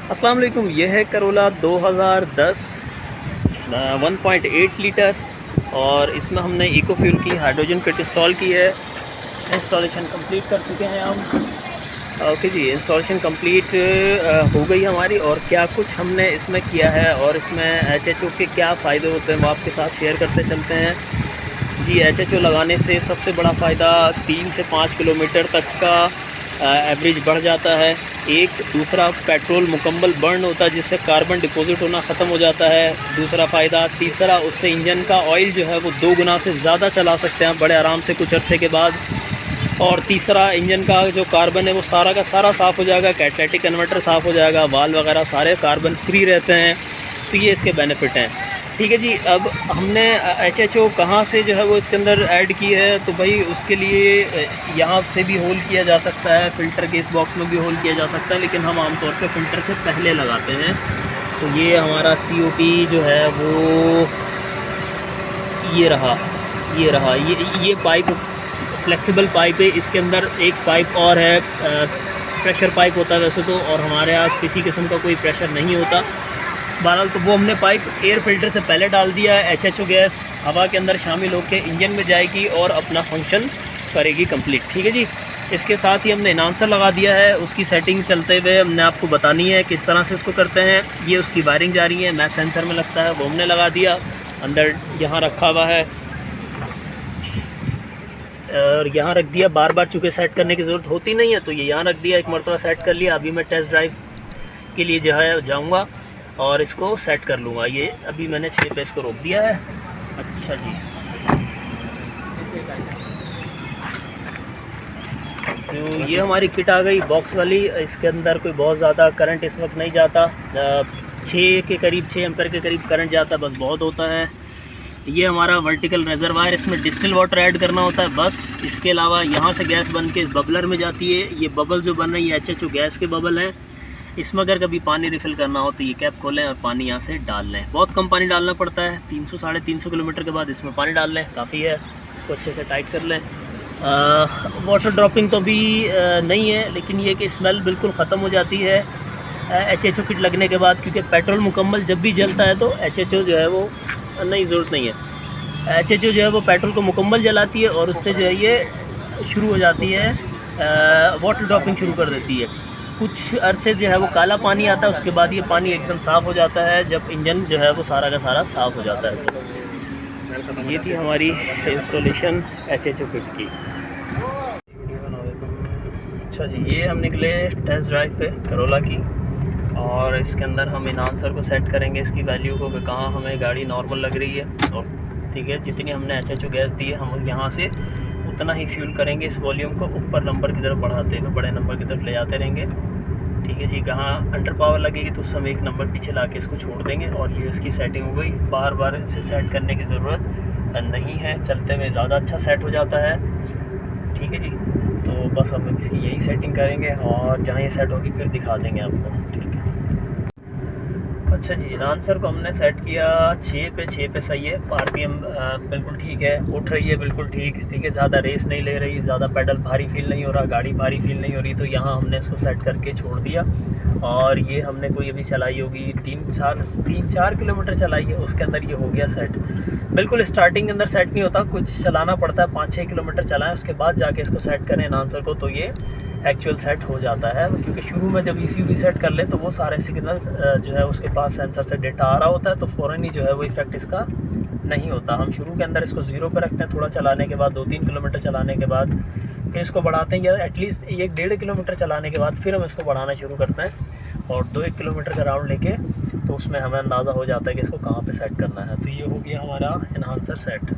अस्सलाम वालेकुम। ये है करोला 2010 1.8 लीटर और इसमें हमने इको फ्यूल की हाइड्रोजन किट इंस्टॉल की है। इंस्टॉलेशन कंप्लीट कर चुके हैं हम। ओके जी, इंस्टॉलेशन कंप्लीट हो गई हमारी। और क्या कुछ हमने इसमें किया है और इसमें HHO के क्या फ़ायदे होते हैं वो आपके साथ शेयर करते चलते हैं जी। HHO लगाने से सबसे बड़ा फ़ायदा 3 से 5 किलोमीटर तक का एवरेज बढ़ जाता है। एक दूसरा, पेट्रोल मुकम्मल बर्न होता है जिससे कार्बन डिपॉजिट होना ख़त्म हो जाता है, दूसरा फ़ायदा। तीसरा, उससे इंजन का ऑयल जो है वो 2 गुना से ज़्यादा चला सकते हैं बड़े आराम से कुछ अरसे के बाद। और तीसरा, इंजन का जो कार्बन है वो सारा का सारा साफ़ हो जाएगा, कैटालिटिक कन्वर्टर साफ़ हो जाएगा, वाल्व वगैरह सारे कार्बन फ्री रहते हैं। तो ये इसके बेनिफिट हैं। ठीक है जी। अब हमने HHO कहाँ से जो है वो इसके अंदर ऐड की है, तो भाई उसके लिए यहाँ से भी होल किया जा सकता है, फ़िल्टर के इस बॉक्स में भी होल किया जा सकता है, लेकिन हम आमतौर पे फ़िल्टर से पहले लगाते हैं। तो ये हमारा COT जो है वो ये रहा ये पाइप फ्लेक्सिबल पाइप है। इसके अंदर एक पाइप और है, प्रेशर पाइप होता है वैसे तो, और हमारे यहाँ किसी किस्म का कोई प्रेशर नहीं होता। बहरहाल तो वो हमने पाइप एयर फिल्टर से पहले डाल दिया है। HHO गैस हवा के अंदर शामिल होकर इंजन में जाएगी और अपना फंक्शन करेगी कंप्लीट। ठीक है जी। इसके साथ ही हमने इनहांसर लगा दिया है। उसकी सेटिंग चलते हुए हमने आपको बतानी है किस तरह से इसको करते हैं। ये उसकी वायरिंग जा रही है, मैप सेंसर में लगता है, वो हमने लगा दिया। अंदर यहाँ रखा हुआ है और यहाँ रख दिया। बार बार चूँकि सेट करने की ज़रूरत होती नहीं है तो ये यहाँ रख दिया, एक मरतबा सेट कर लिया। अभी मैं टेस्ट ड्राइव के लिए जो है जाऊँगा और इसको सेट कर लूँगा। ये अभी मैंने 6 पे इसको रोक दिया है। अच्छा जी, तो ये हमारी किट आ गई बॉक्स वाली। इसके अंदर कोई बहुत ज़्यादा करंट इस वक्त नहीं जाता, 6 एम्पर के करीब करंट जाता है, बस बहुत होता है। ये हमारा वर्टिकल रिजर्वायर, इसमें डिस्टिल वाटर ऐड करना होता है बस। इसके अलावा यहाँ से गैस बन के बबलर में जाती है। ये बबल जो बन रही है HHO गैस के बबल हैं। इसमें अगर कभी पानी रिफ़िल करना हो तो ये कैप खोलें और पानी यहाँ से डाल लें। बहुत कम पानी डालना पड़ता है, 300-350 किलोमीटर के बाद इसमें पानी डाल लें, काफ़ी है। इसको अच्छे से टाइट कर लें। वाटर ड्रॉपिंग तो भी नहीं है, लेकिन ये कि स्मेल बिल्कुल ख़त्म हो जाती है HHO किट लगने के बाद, क्योंकि पेट्रोल मुकम्मल जब भी जलता है तो HHO जो है वो नहीं, ज़रूरत नहीं है। HHO जो है वो पेट्रोल को मुकम्मल जलाती है और उससे जो है ये शुरू हो जाती है, वाटर ड्रॉपिंग शुरू कर देती है। कुछ अरसे जो है वो काला पानी आता है, उसके बाद ये पानी एकदम साफ़ हो जाता है जब इंजन जो है वो सारा का सारा साफ़ हो जाता है। ये थी हमारी इंस्टॉलेशन HHO किट की। अच्छा जी, ये हम निकले टेस्ट ड्राइव पे करोला की, और इसके अंदर हम इनहांसर को सेट करेंगे, इसकी वैल्यू को कि कहाँ हमें गाड़ी नॉर्मल लग रही है। और ठीक है, जितनी हमने HHO गैस दी है हम यहाँ से उतना ही फ्यूल करेंगे। इस वॉल्यूम को ऊपर नंबर की तरफ बढ़ाते हुए बड़े नंबर की तरफ ले जाते रहेंगे। ठीक है जी। कहाँ अंडर पावर लगेगी तो उस समय एक नंबर पीछे ला के इसको छोड़ देंगे। और ये इसकी सेटिंग हो गई। बार बार इसे सेट करने की ज़रूरत नहीं है, चलते हुए ज़्यादा अच्छा सेट हो जाता है। ठीक है जी। तो बस हम इसकी यही सेटिंग करेंगे और जहाँ ये सेट होगी फिर दिखा देंगे आपको। ठीक है। अच्छा जी, इनहांसर को हमने सेट किया 6 पे सही है। RPM बिल्कुल ठीक है, उठ रही है बिल्कुल ठीक है। ज़्यादा रेस नहीं ले रही, ज़्यादा पेडल भारी फील नहीं हो रहा, गाड़ी भारी फील नहीं हो रही। तो यहाँ हमने इसको सेट करके छोड़ दिया। और ये हमने कोई अभी चलाई होगी 3-4 किलोमीटर चलाई है, उसके अंदर ये हो गया सेट। बिल्कुल स्टार्टिंग के अंदर सेट नहीं होता, कुछ चलाना पड़ता है, 5-6 किलोमीटर चलाएं, उसके बाद जाके इसको सेट करें इनहांसर को, तो ये एक्चुअल सेट हो जाता है। क्योंकि शुरू में जब ECU सेट कर ले तो वो सारे सिग्नल जो है उसके पास सेंसर से डेटा आ रहा होता है, तो फ़ौरन ही जो है वो इफ़ेक्ट इसका नहीं होता। हम शुरू के अंदर इसको 0 पर रखते हैं, थोड़ा चलाने के बाद 2-3 किलोमीटर चलाने के बाद फिर इसको बढ़ाते हैं, या एटलीस्ट 1-1.5 किलोमीटर चलाने के बाद फिर हम इसको बढ़ाना शुरू करते हैं। और 2-1 किलोमीटर का राउंड लेके तो उसमें हमें अंदाज़ा हो जाता है कि इसको कहाँ पे सेट करना है। तो ये हो गया हमारा इनहांसर सेट।